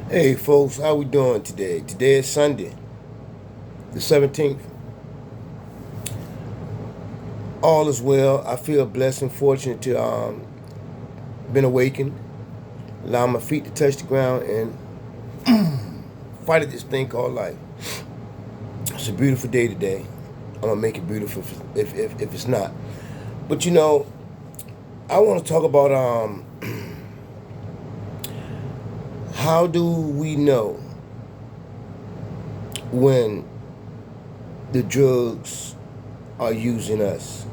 Hey folks, how we doing today? Today is Sunday, the 17th. All is well. I feel blessed and fortunate to been awakened, allow my feet to touch the ground and fight at this thing called life. It's a beautiful day today. I'm gonna make it beautiful if it's not. But I want to talk about how do we know when the drugs are using us?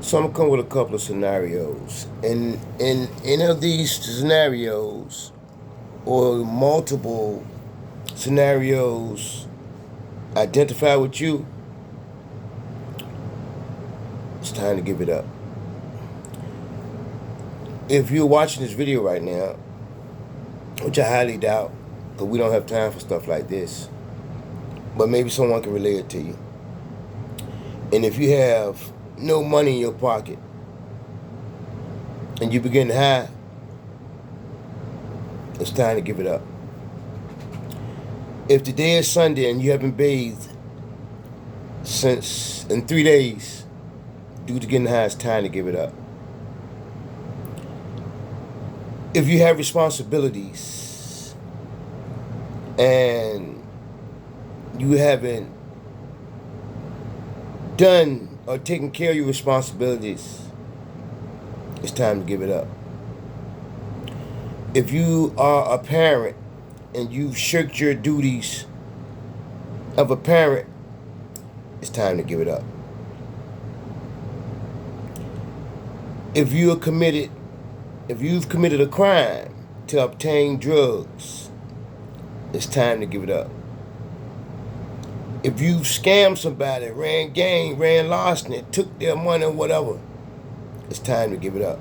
So I'm gonna come with a couple of scenarios. In any of these scenarios, or multiple scenarios identify with you, it's time to give it up. If you're watching this video right now, which I highly doubt, because we don't have time for stuff like this, but maybe someone can relate it to you. And if you have no money in your pocket and you begin to hide, it's time to give it up. If today is Sunday and you haven't bathed since in 3 days due to getting high, it's time to give it up. If you have responsibilities and you haven't done or taken care of your responsibilities, it's time to give it up. If you are a parent and you've shirked your duties of a parent, it's time to give it up. If you've committed a crime to obtain drugs, it's time to give it up. If you've scammed somebody, ran gang, ran larceny, took their money or whatever, it's time to give it up.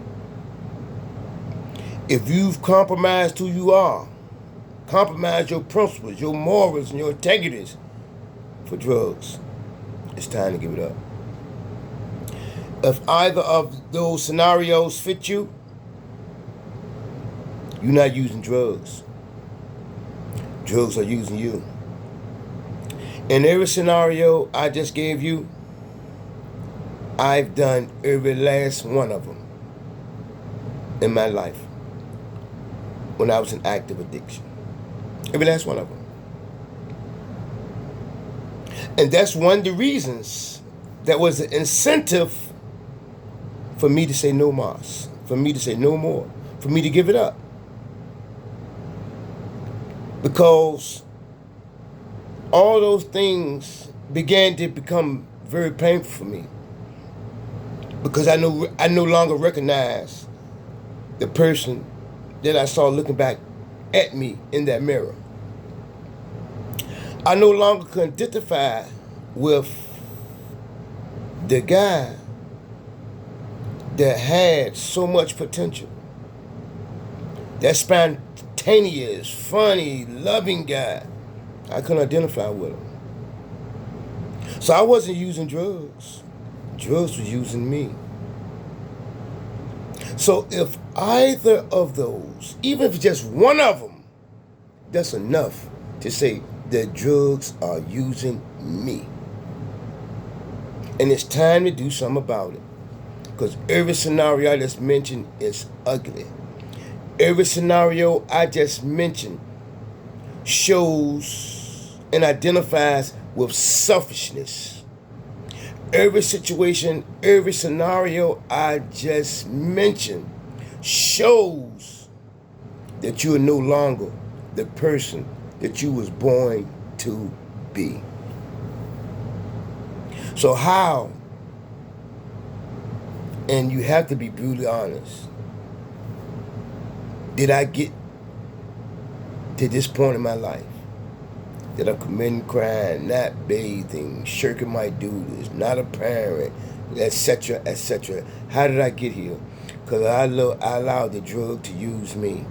If you've compromised who you are, compromised your principles, your morals, and your integrities for drugs, it's time to give it up. If either of those scenarios fit you, you're not using drugs. Drugs are using you. In every scenario I just gave you, I've done every last one of them in my life when I was in active addiction. Every last one of them. And that's one of the reasons that was an incentive for me to say no more, for me to say no more, for me to give it up. Because all those things began to become very painful for me. Because I no longer recognize the person that I saw looking back at me in that mirror. I no longer could identify with the guy that had so much potential. That spontaneous, funny, loving guy. I couldn't identify with him. So I wasn't using drugs. Drugs was using me. So if either of those, even if just one of them, that's enough to say that drugs are using me. And it's time to do something about it. Because every scenario I just mentioned is ugly. Every scenario I just mentioned shows and identifies with selfishness. Every situation, every scenario I just mentioned shows that you are no longer the person that you was born to be. So how, and you have to be brutally honest, did I get to this point in my life that I'm committing crime, not bathing, shirking my duties, not a parent, etc., etc.? How did I get here? Because I allowed the drug to use me.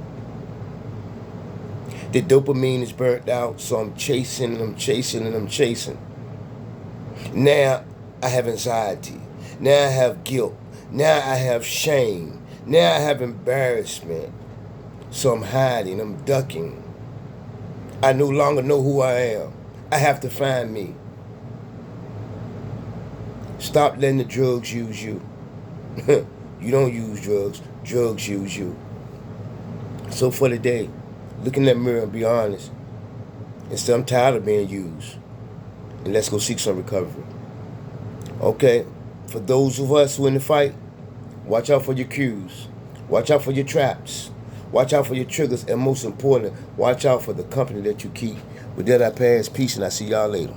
The dopamine is burnt out, so I'm chasing and I'm chasing and I'm chasing. Now I have anxiety. Now I have guilt. Now I have shame. Now I have embarrassment. So I'm hiding, I'm ducking. I no longer know who I am. I have to find me. Stop letting the drugs use you. You don't use drugs. Drugs use you. So for the day, look in that mirror and be honest. And say, I'm tired of being used. And let's go seek some recovery. Okay? For those of us who in the fight, watch out for your cues. Watch out for your traps. Watch out for your triggers. And most important, watch out for the company that you keep. With that, I pass. Peace, and I see y'all later.